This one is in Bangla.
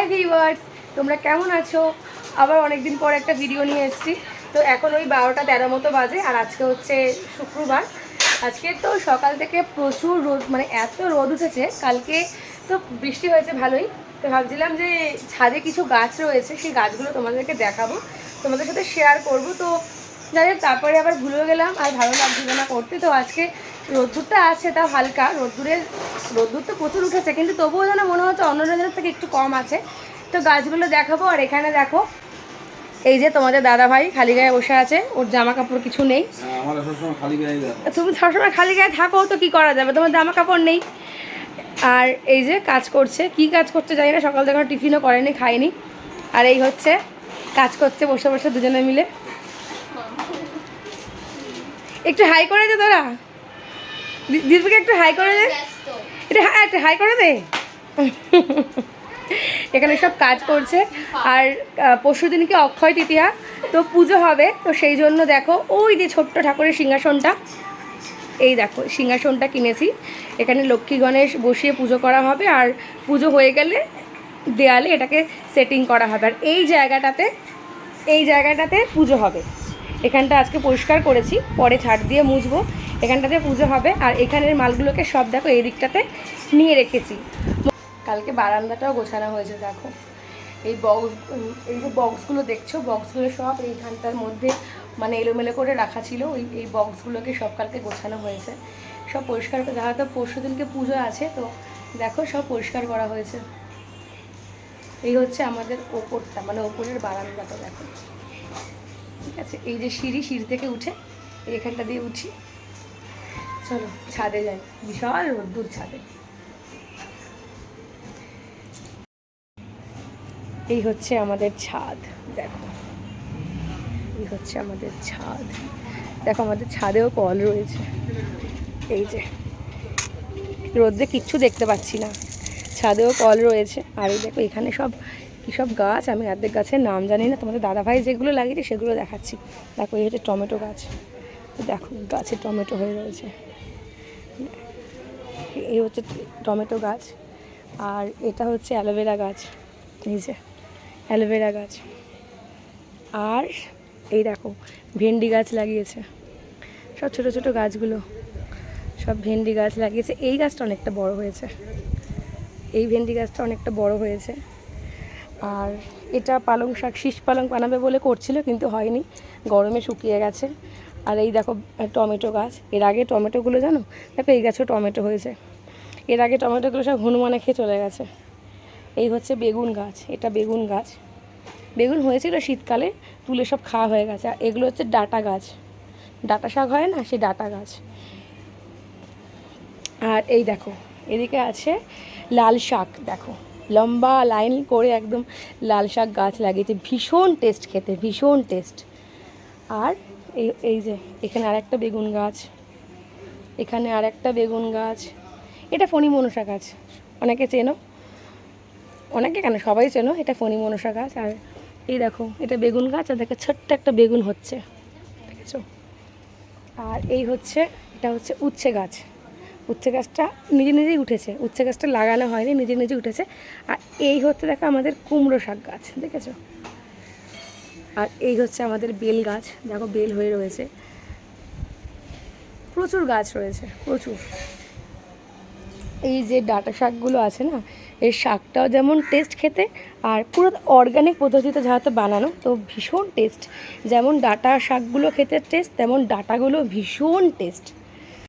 হাই ভিউয়ার্স, তোমরা কেমন আছো? আবার অনেক দিন পর একটা ভিডিও নিয়ে এসেছি। তো এখন ওই 12টা 13 মতো বাজে, আর আজকে হচ্ছে শুক্রবার। আজকে তো সকাল থেকে প্রচুর রোদ, মানে এত রোদ উঠেছে। কালকে তো বৃষ্টি হয়েছে ভালোই। তো ভাবছিলাম যে ছাদে কিছু গাছ রয়েছে, সেই গাছগুলো তোমাদেরকে দেখাবো, তোমাদের সাথে শেয়ার করব। তো যাই হোক, তারপরে আবার ভুলেও গেলাম, আর ভালো লাগছিল না করতে। তো আজকে রোদ্দুরটা আছে, তাও হালকা রোদ্দুর তো প্রচুর উঠেছে, কিন্তু তবুও যেন মনে হচ্ছে অন্য দিনের থেকে একটু কম আছে। তো গাছগুলো দেখাবো। আর এখানে দেখো, এই যে তোমাদের দাদা ভাই খালি গায়ে বসে আছে, ওর জামা কাপড় কিছু নেই। তুমি সবসময় খালি গায়ে থাকো, তো কি করা যাবে, তোমার জামা কাপড় নেই। আর এই যে কাজ করছে, কি কাজ করছে জানি না, সকাল থেকে টিফিনও করেনি, খায়নি। আর এই হচ্ছে কাজ করছে বসে বসে দুজনে মিলে। একটু হাই করে দে তোরা, দীপকে একটু হাই করে দে, একটু হাই করে দে। এখানে সব কাজ করছে। আর পরশু দিনকে অক্ষয় তৃতীয়া, তো পুজো হবে। তো সেই জন্য দেখো, ওই যে ছোট্ট ঠাকুরের সিংহাসনটা, এই দেখো সিংহাসনটা কিনেছি। এখানে লক্ষ্মী গণেশ বসিয়ে পুজো করা হবে, আর পুজো হয়ে গেলে দেয়ালে এটাকে সেটিং করা হবে। আর এই জায়গাটাতে পুজো হবে। এখানটা আজকে পরিষ্কার করেছি, পরে ছাড় দিয়ে মুছবো। এখানটাতে পুজো হবে। আর এখানের মালগুলোকে সব দেখো এই দিকটাতে নিয়ে রেখেছি। কালকে বারান্দাটাও গোছানো হয়েছে। দেখো এই যে বক্সগুলো দেখছো, বক্সগুলো সব এইখানটার মধ্যে মানে এলোমেলো করে রাখা ছিল। এই বক্সগুলোকে সব কালকে গোছানো হয়েছে, সব পরিষ্কার করে। যেহেতু পরশু দিনকে পুজো আছে, তো দেখো সব পরিষ্কার করা হয়েছে। এই হচ্ছে আমাদের ওপরটা, মানে ওপরের বারান্দাটা দেখো, ঠিক আছে। এই যে সিঁড়ি থেকে উঠে এখানটা দিয়ে উঠি। চলো ছাদে যাই, বিশাল রোদ্দুর ছাদে। এই হচ্ছে আমাদের ছাদ, দেখো এই হচ্ছে আমাদের ছাদ। দেখো আমাদের ছাদেও কল রয়েছে। এই যে রোদ্রে কিচ্ছু দেখতে পাচ্ছি না, ছাদেও কল রয়েছে। আর এই দেখো এখানে সব কী সব গাছ, আমি অর্ধেক গাছের নাম জানি না। তোমাদের দাদাভাই যেগুলো লাগিয়েছে সেগুলো দেখাচ্ছি। দেখো এই হচ্ছে টমেটো গাছ, দেখো গাছে টমেটো হয়ে রয়েছে। এই হচ্ছে টমেটো গাছ। আর এটা হচ্ছে অ্যালোভেরা গাছ, এই যে অ্যালোভেরা গাছ। আর এই দেখো ভেন্ডি গাছ লাগিয়েছে, সব ছোটো ছোটো গাছগুলো সব ভেন্ডি গাছ লাগিয়েছে। এই গাছটা অনেকটা বড় হয়েছে, এই ভেন্ডি গাছটা অনেকটা বড় হয়েছে। আর এটা পালং শাক, শীষ পালং বানাবে বলে করছিল, কিন্তু হয়নি, গরমে শুকিয়ে গেছে। আর এই দেখো টমেটো গাছ। এর আগে টমেটোগুলো জানো, দেখো এই গাছেও টমেটো হয়েছে। এর আগে টমেটোগুলো সব হনুমানে খেয়ে চলে গেছে। এই হচ্ছে বেগুন গাছ, এটা বেগুন গাছ। বেগুন হয়েছিল শীতকালে, তুলে সব খাওয়া হয়ে গেছে। আর এগুলো হচ্ছে ডাঁটা গাছ, ডাঁটা শাক হয় না, সেই ডাঁটা গাছ। আর এই দেখো এদিকে আছে লাল শাক, দেখো লম্বা লাইন করে একদম লাল শাক গাছ লাগিয়েছে, ভীষণ টেস্ট খেতে, ভীষণ টেস্ট। আর এই যে এখানে আরেকটা বেগুন গাছ, এখানে আরেকটা বেগুন গাছ। এটা ফণী মনসা গাছ, অনেকে চেনো, অনেকে কেন সবাই চেনো, এটা ফণী মনসা গাছ। আর এই দেখো এটা বেগুন গাছ, আর দেখো ছোট্ট একটা বেগুন হচ্ছে, দেখেছো। আর এই হচ্ছে, এটা হচ্ছে উচ্ছে গাছ। উচ্ছে গাছটা নিজেই উঠেছে, উচ্ছে গাছটা লাগানো হয়নি, নিজে উঠেছে। আর এই হচ্ছে দেখো আমাদের কুমড়ো শাক গাছ, দেখেছো। আর এই হচ্ছে আমাদের বেল গাছ, দেখো বেল হয়ে রয়েছে, প্রচুর গাছ রয়েছে, প্রচুর। এই যে ডাঁটা শাকগুলো আছে না, এই শাকটাও যেমন টেস্ট খেতে, আর পুরো অর্গানিক পদ্ধতিতে যেহেতু বানানো, তো ভীষণ টেস্ট। যেমন ডাঁটা শাকগুলো খেতে টেস্ট, তেমন ডাঁটাগুলো ভীষণ টেস্ট।